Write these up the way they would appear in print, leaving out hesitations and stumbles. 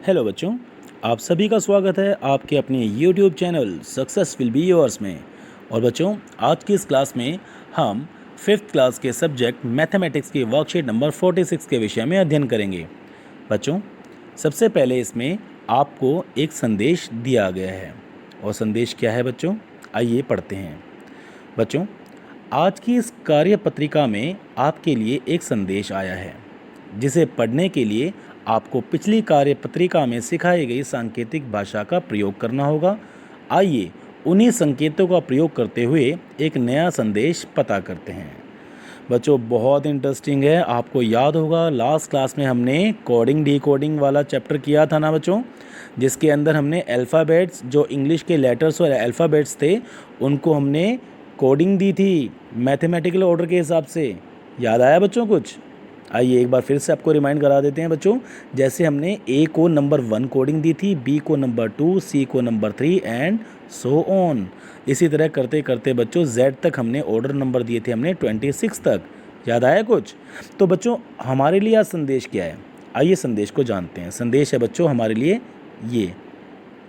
Hello बच्चों, आप सभी का स्वागत है आपके अपने YouTube channel success will be yours में। और बच्चों, आज की इस क्लास में हम 5th क्लास के सब्जेक्ट मैथमेटिक्स की वर्कशीट नंबर 46 के विषय में अध्ययन करेंगे। बच्चों, सबसे पहले इसमें आपको एक संदेश दिया गया है और संदेश क्या है बच्चों, आइए पढ़ते हैं। बच्चों, आज की इस कार्य पत्रिका में आपके लिए एक संदेश आया है जिसे पढ़ने के लिए आपको पिछली कार्य पत्रिका में सिखाई गई सांकेतिक भाषा का प्रयोग करना होगा। आइए उन्हीं संकेतों का प्रयोग करते हुए एक नया संदेश पता करते हैं। बच्चों, बहुत इंटरेस्टिंग है। आपको याद होगा लास्ट क्लास में हमने कोडिंग डिकोडिंग वाला चैप्टर किया था ना बच्चों, जिसके अंदर हमने अल्फ़ाबेट्स, जो इंग्लिश के लेटर्स और अल्फ़ाबेट्स थे, उनको हमने कोडिंग दी थी मैथमेटिकल ऑर्डर के हिसाब से। याद आया बच्चों कुछ? आइए एक बार फिर से आपको रिमाइंड करा देते हैं बच्चों। जैसे हमने ए को नंबर 1 कोडिंग दी थी, बी को नंबर 2, सी को नंबर 3 एंड सो ऑन। इसी तरह करते करते बच्चों जेड तक हमने ऑर्डर नंबर दिए थे हमने 26 तक। याद आया कुछ? तो बच्चों, हमारे लिए आज संदेश क्या है, आइए संदेश को जानते हैं। संदेश है बच्चों हमारे लिए ये,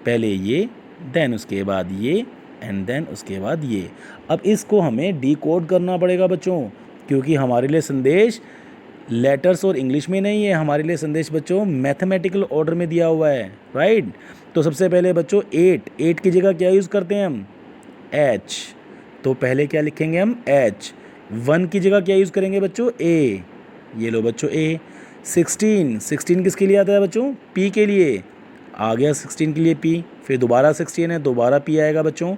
पहले ये, देन उसके बाद ये एंड देन उसके बाद ये। अब इसको हमें डिकोड करना पड़ेगा बच्चों, क्योंकि हमारे लिए संदेश लेटर्स और इंग्लिश में नहीं है। हमारे लिए संदेश बच्चों मैथमेटिकल ऑर्डर में दिया हुआ है, राइट। तो सबसे पहले बच्चों 8 की जगह क्या यूज़ करते हैं हम? H। तो पहले क्या लिखेंगे हम? H। 1 की जगह क्या यूज़ करेंगे बच्चों? A। ये लो बच्चों A। 16 किसके लिए आता है बच्चों? P के लिए। आ गया 16 के लिए P, फिर दोबारा 16 है, दोबारा P आएगा बच्चों।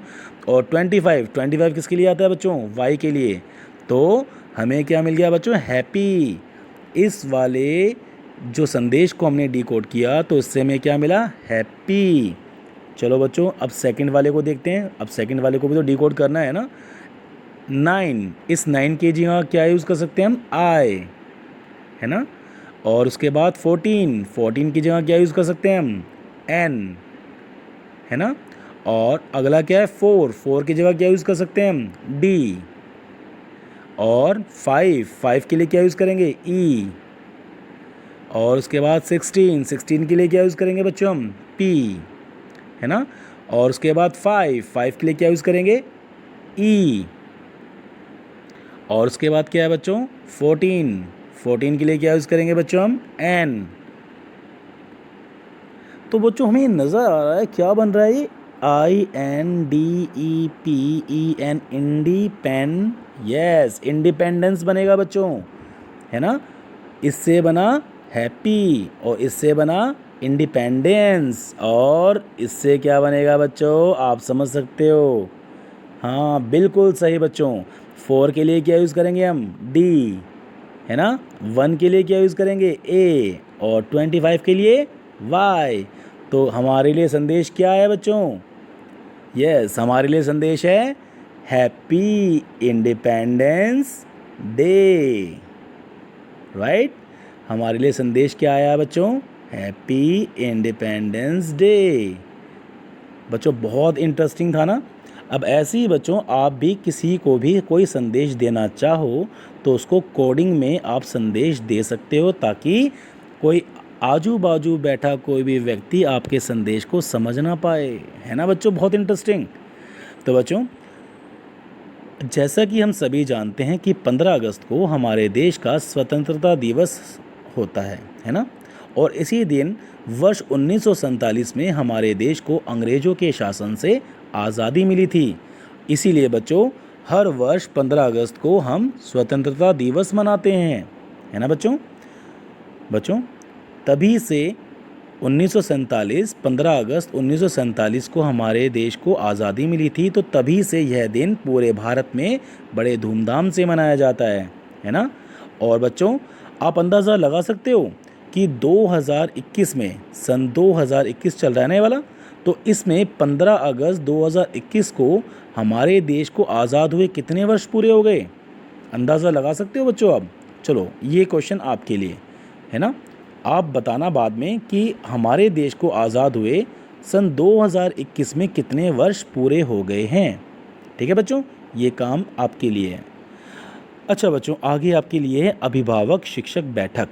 और 25 किसके लिए आता है बच्चों? Y के लिए। तो हमें क्या मिल गया बच्चों? हैप्पी। इस वाले जो संदेश को हमने डिकोड किया तो इससे हमें क्या मिला? हैप्पी। चलो बच्चों, अब सेकंड वाले को देखते हैं। अब सेकंड वाले को भी तो डिकोड करना है ना। 9, इस 9 के जगह क्या यूज़ कर सकते हैं हम? आई, है ना। और उसके बाद 14 की जगह क्या यूज़ कर सकते हैं हम? एन, है ना। और अगला क्या है? 4 की जगह क्या यूज़ कर सकते हैं हम? डी। और 5 के लिए क्या यूज़ करेंगे? ई। और उसके बाद 16 के लिए क्या यूज़ करेंगे बच्चों हम? पी, है ना। और उसके बाद 5 के लिए क्या यूज़ करेंगे? ई। और उसके बाद क्या है बच्चों? 14 के लिए क्या यूज़ करेंगे बच्चों हम? एन। तो बच्चों हमें नज़र आ रहा है क्या बन रहा है ये? INDEPEN, इंडिपेंड, यस, इंडिपेंडेंस बनेगा बच्चों, है ना। इससे बना हैप्पी और इससे बना इंडिपेंडेंस, और इससे क्या बनेगा बच्चों? आप समझ सकते हो। हाँ बिल्कुल सही बच्चों। 4 के लिए क्या यूज़ करेंगे हम? डी, है ना। 1 के लिए क्या यूज़ करेंगे? ए। और 25 के लिए वाई। तो हमारे लिए संदेश क्या है बच्चों? यस, हमारे लिए संदेश है हैप्पी इंडिपेंडेंस डे, राइट। हमारे लिए संदेश क्या आया बच्चों? Happy independence day. बच्चों बहुत इंटरेस्टिंग था ना। अब ऐसे ही बच्चों आप भी किसी को भी कोई संदेश देना चाहो तो उसको कोडिंग में आप संदेश दे सकते हो, ताकि कोई आजू बाजू बैठा कोई भी व्यक्ति आपके संदेश को समझ ना पाए, है ना बच्चों। बहुत इंटरेस्टिंग। तो बच्चों, जैसा कि हम सभी जानते हैं कि 15 अगस्त को हमारे देश का स्वतंत्रता दिवस होता है ना। और इसी दिन वर्ष 1947 में हमारे देश को अंग्रेज़ों के शासन से आज़ादी मिली थी। इसीलिए बच्चों हर वर्ष 15 अगस्त को हम स्वतंत्रता दिवस मनाते हैं, है ना बच्चों। बच्चों तभी से 1947, 15 अगस्त 1947 को हमारे देश को आज़ादी मिली थी, तो तभी से यह दिन पूरे भारत में बड़े धूमधाम से मनाया जाता है ना। और बच्चों आप अंदाज़ा लगा सकते हो कि 2021 में, सन 2021 चल रहा है ना ये वाला, तो इसमें 15 अगस्त 2021 को हमारे देश को आज़ाद हुए कितने वर्ष पूरे हो गए? अंदाज़ा लगा सकते हो बच्चों आप? चलो ये क्वेश्चन आपके लिए, है ना। आप बताना बाद में कि हमारे देश को आज़ाद हुए सन 2021 में कितने वर्ष पूरे हो गए हैं। ठीक है बच्चों, ये काम आपके लिए है। अच्छा बच्चों, आगे आपके लिए है अभिभावक शिक्षक बैठक।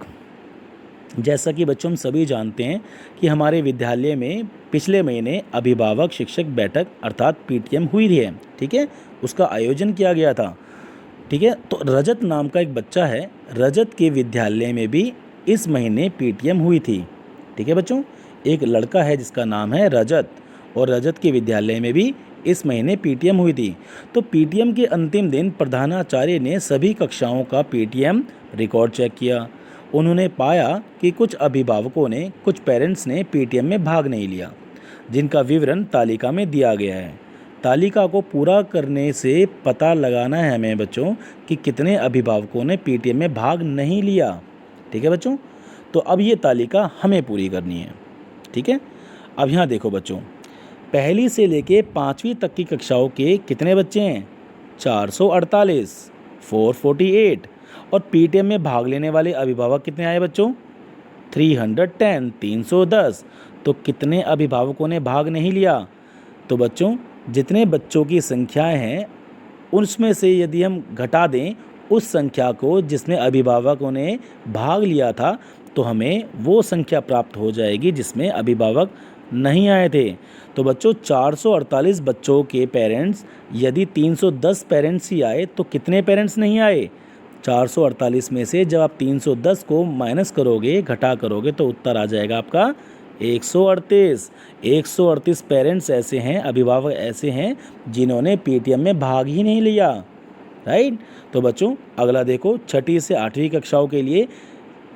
जैसा कि बच्चों हम सभी जानते हैं कि हमारे विद्यालय में पिछले महीने अभिभावक शिक्षक बैठक अर्थात पीटीएम हुई है, ठीक है, उसका आयोजन किया गया था, ठीक है। तो रजत नाम का एक बच्चा है, रजत के विद्यालय में भी इस महीने पीटीएम हुई थी, ठीक है बच्चों। एक लड़का है जिसका नाम है रजत, और रजत के विद्यालय में भी इस महीने पीटीएम हुई थी। तो पीटीएम के अंतिम दिन प्रधानाचार्य ने सभी कक्षाओं का पीटीएम रिकॉर्ड चेक किया। उन्होंने पाया कि कुछ अभिभावकों ने, कुछ पेरेंट्स ने पीटीएम में भाग नहीं लिया, जिनका विवरण तालिका में दिया गया है। तालिका को पूरा करने से पता लगाना है हमें बच्चों कि कितने अभिभावकों ने पीटीएम में भाग नहीं लिया, ठीक है बच्चों। तो अब ये तालिका हमें पूरी करनी है, ठीक है। अब यहाँ देखो बच्चों, पहली से लेके 5वीं तक की कक्षाओं के कितने बच्चे हैं? 448, 448। और पीटीएम में भाग लेने वाले अभिभावक कितने आए बच्चों? 310, 310। तो कितने अभिभावकों ने भाग नहीं लिया? तो बच्चों जितने बच्चों की संख्याएं हैं उसमें से यदि हम घटा दें उस संख्या को जिसमें अभिभावकों ने भाग लिया था, तो हमें वो संख्या प्राप्त हो जाएगी जिसमें अभिभावक नहीं आए थे। तो बच्चों 448 बच्चों के पेरेंट्स, यदि 310 पेरेंट्स ही आए तो कितने पेरेंट्स नहीं आए? 448 में से जब आप 310 को माइनस करोगे, घटा करोगे, तो उत्तर आ जाएगा आपका 138। 138 पेरेंट्स ऐसे हैं, अभिभावक ऐसे हैं जिन्होंने पीटीएम में भाग ही नहीं लिया, राइट। तो बच्चों अगला देखो, 6ठी से 8वीं कक्षाओं के लिए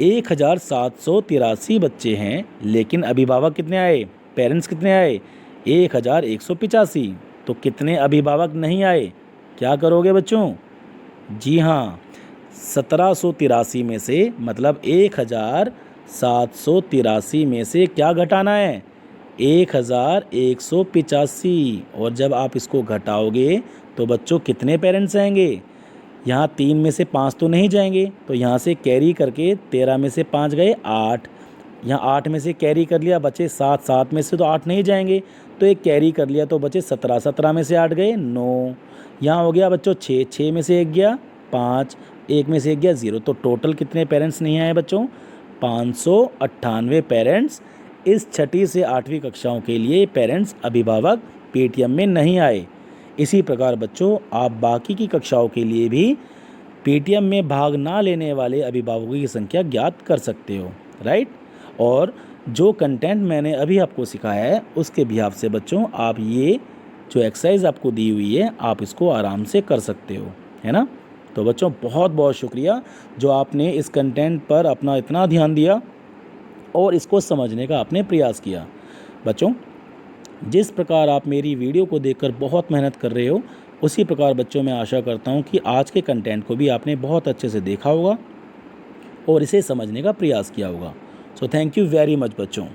1783 बच्चे हैं, लेकिन अभिभावक कितने आए, पेरेंट्स कितने आए? 1185। तो कितने अभिभावक नहीं आए? क्या करोगे बच्चों? जी हाँ, 1783 में से, मतलब 1783 में से क्या घटाना है? 1185। और जब आप इसको घटाओगे तो बच्चों कितने पेरेंट्स आएंगे? यहाँ 3 में से 5 तो नहीं जाएंगे, तो यहाँ से कैरी करके 13 में से 5 गए 8, यहाँ 8 में से कैरी कर लिया बचे 7, 7 में से तो 8 नहीं जाएंगे, तो एक कैरी कर लिया तो बचे 17, 17 में से 8 गए 9, यहाँ हो गया बच्चों 6, 6 में से 1 गया 5, 1 में से 1 गया 0। तो टोटल कितने पेरेंट्स नहीं आए बच्चों? 598 पेरेंट्स इस 6ठी से 8वीं कक्षाओं के लिए पेरेंट्स, अभिभावक पीटीएम में नहीं आए। इसी प्रकार बच्चों आप बाकी की कक्षाओं के लिए भी पीटीएम में भाग ना लेने वाले अभिभावकों की संख्या ज्ञात कर सकते हो, राइट। और जो कंटेंट मैंने अभी आपको सिखाया है उसके बिहाफ से बच्चों आप ये जो एक्सरसाइज आपको दी हुई है आप इसको आराम से कर सकते हो, है ना। तो बच्चों बहुत बहुत शुक्रिया जो आपने इस कंटेंट पर अपना इतना ध्यान दिया और इसको समझने का आपने प्रयास किया। बच्चों जिस प्रकार आप मेरी वीडियो को देखकर बहुत मेहनत कर रहे हो, उसी प्रकार बच्चों मैं आशा करता हूँ कि आज के कंटेंट को भी आपने बहुत अच्छे से देखा होगा और इसे समझने का प्रयास किया होगा। So thank you very much बच्चों।